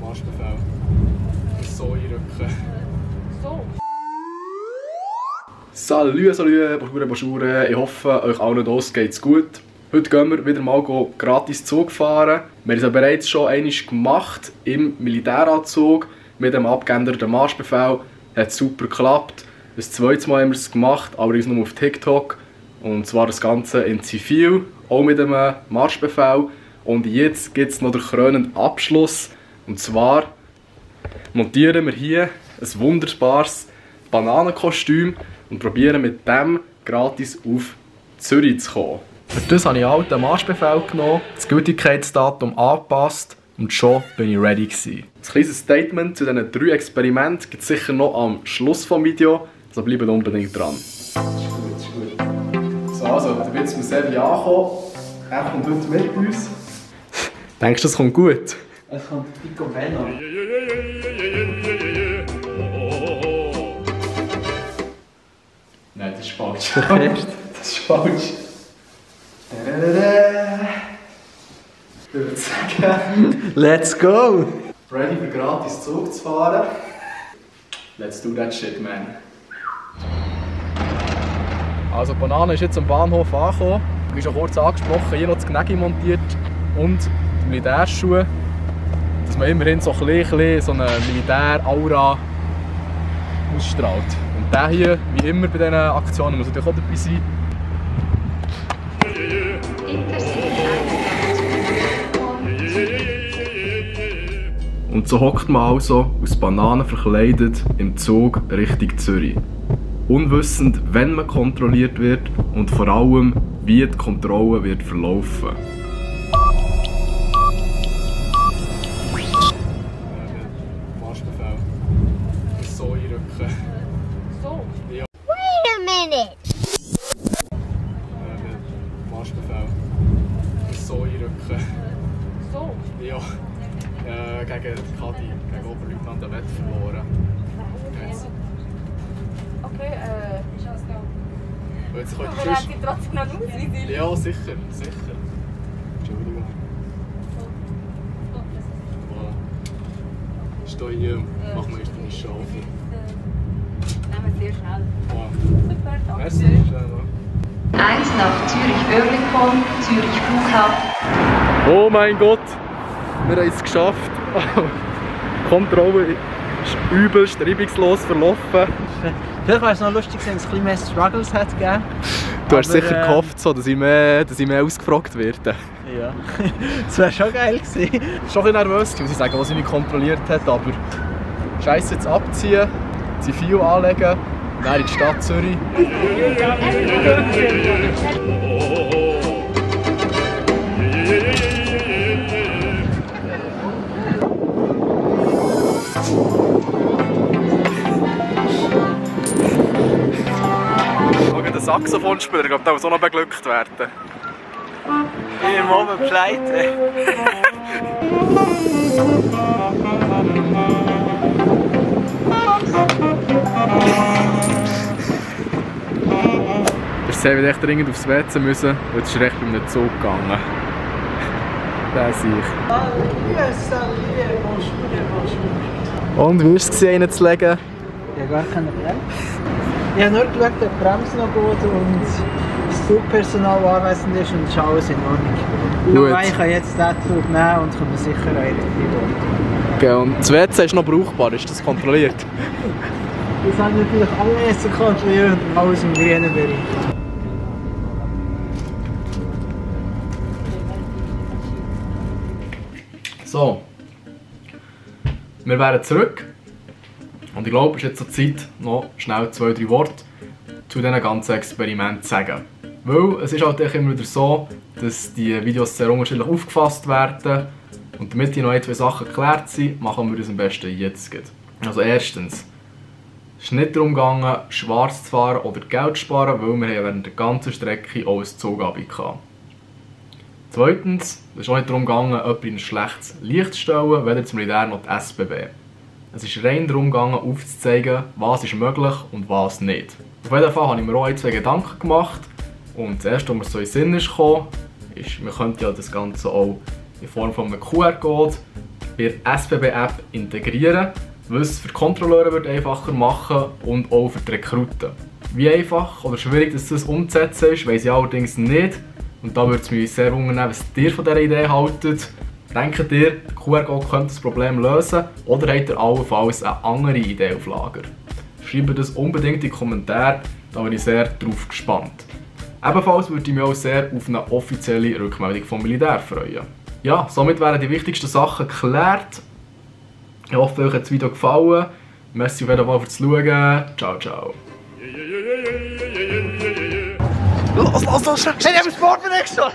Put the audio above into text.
Marschbefehl. So einrücken. So. Salut, Bonjour. Ich hoffe, euch allen draussen geht's gut. Heute gehen wir wieder mal gratis Zug fahren. Wir haben es ja bereits schon einmal gemacht im Militäranzug mit dem abgeänderten Marschbefehl. Hat super geklappt. Das zweite Mal haben wir es gemacht, allerdings nur auf TikTok. Und zwar das Ganze in Zivil, auch mit dem Marschbefehl. Und jetzt gibt es noch den krönenden Abschluss. Und zwar montieren wir hier ein wunderbares Bananenkostüm und probieren mit dem gratis auf Zürich zu kommen. Für das habe ich einen alten Marschbefehl genommen, das Gültigkeitsdatum angepasst und schon bin ich ready gewesen. Ein kleines Statement zu diesen 3 Experimenten gibt es sicher noch am Schluss des Videos, also bleibt unbedingt dran. Ist gut. So, also, da wird es mit Sevi ankommen. Er kommt heute mit uns. Denkst du, das kommt gut? Es kommt Pico Bello. Nein, das ist falsch. Das ist falsch. Ich würde sagen, Let's go! ready für gratis Zug zu fahren. Let's do that shit, man. Also, die Banane ist jetzt am Bahnhof angekommen. Wie schon kurz angesprochen, hier noch das Gnägi montiert und die Militärschuhe. Dass man immerhin so ein bisschen so eine Militär-Aura ausstrahlt. Und der hier, wie immer bei diesen Aktionen, muss natürlich auch dabei sein. Und so hockt man also aus Bananen verkleidet im Zug Richtung Zürich. Unwissend, wenn man kontrolliert wird und vor allem, wie die Kontrolle wird verlaufen. Marschbefehl. So einrücken. So? Ja. Wait a minute! Marschbefehl. So einrücken. So? Ja. Gegen Kadi, gegen Oberleutnant der Wett verloren. Okay, Jetzt könnt aber ihr er hat die trotzdem noch Ausweis. Ja, sicher, sicher. Entschuldigung. Voilà. Steh hier, mach mal erst deine Schafe. Nehmen wir sehr schnell. Wow. Super, danke. Merci, schnell noch. 1 nach Zürich-Oerlikon, Zürich Flughafen. Oh mein Gott! Wir haben es geschafft. Die Kontrolle ist übelst reibungslos verlaufen. Vielleicht wäre es noch lustig, wenn es ein bisschen mehr Struggles hätte gegeben. Du hast sicher gehofft, so, dass ich mehr ausgefragt werde. Ja, das wäre schon geil gewesen. Ich war schon ein bisschen nervös, muss ich sagen, was sie mich kontrolliert hat, aber Scheiße jetzt abziehen, Zivil anlegen und dann in die Stadt Zürich. Der Saxophonspieler, ich glaube, der muss auch noch beglückt werden. Ich bin oben begleitet. Der Sevi echt dringend aufs WC müssen, weil es ist recht bei einem Zug gegangen. Der sehe ich. Und wie war es, einen zu legen? Ich habe gar keine Bremse. Ich habe nur geschaut, ob die Bremse noch gut und das Zugpersonal anwesend ist und es ist alles in Ordnung. Nur ich kann jetzt diesen Zug nehmen und komme sicher auch irgendwie. Okay, und das WC ist noch brauchbar, ist das kontrolliert? Das haben natürlich alle so kontrolliert und alles im grünen Bereich. So, wir wären zurück und ich glaube, es ist jetzt so Zeit, noch schnell 2-3 Worte zu diesen ganzen Experimenten zu sagen. Weil es ist halt immer wieder so, dass die Videos sehr unterschiedlich aufgefasst werden und damit hier noch 1-2 Sachen geklärt sind, machen wir das am besten jetzt. Also erstens, es ist nicht darum gegangen, schwarz zu fahren oder Geld zu sparen, weil wir während der ganzen Strecke auch ein Zugabend hatten. Zweitens, es ist auch nicht darum gegangen, jemanden in ein schlechtes Licht zu stellen, weder zum Militär noch die SBB. Es ist rein darum gegangen, aufzuzeigen, was ist möglich und was nicht. Auf jeden Fall habe ich mir auch 1-2 Gedanken gemacht. Und das erste, was mir so in den Sinn ist gekommen, ist, man könnte ja das Ganze auch in Form von einem QR-Code bei der SBB-App integrieren, was es für die Kontrolleure wird einfacher machen und auch für die Rekruten. Wie einfach oder schwierig das umzusetzen ist, weiss ich allerdings nicht. Und da würde es mich sehr wundern, was ihr von dieser Idee haltet. Denkt ihr, der QR-Code könnte das Problem lösen oder habt ihr allenfalls eine andere Idee auf Lager? Schreibt das unbedingt in die Kommentare, da bin ich sehr drauf gespannt. Ebenfalls würde ich mich auch sehr auf eine offizielle Rückmeldung vom Militär freuen. Ja, somit wären die wichtigsten Sachen geklärt. Ich hoffe, euch hat das Video gefallen. Merci auf jeden Fall fürs Schauen. Ciao, ciao. Los, los, los! Schnell, ich hab den Sport für dich schon!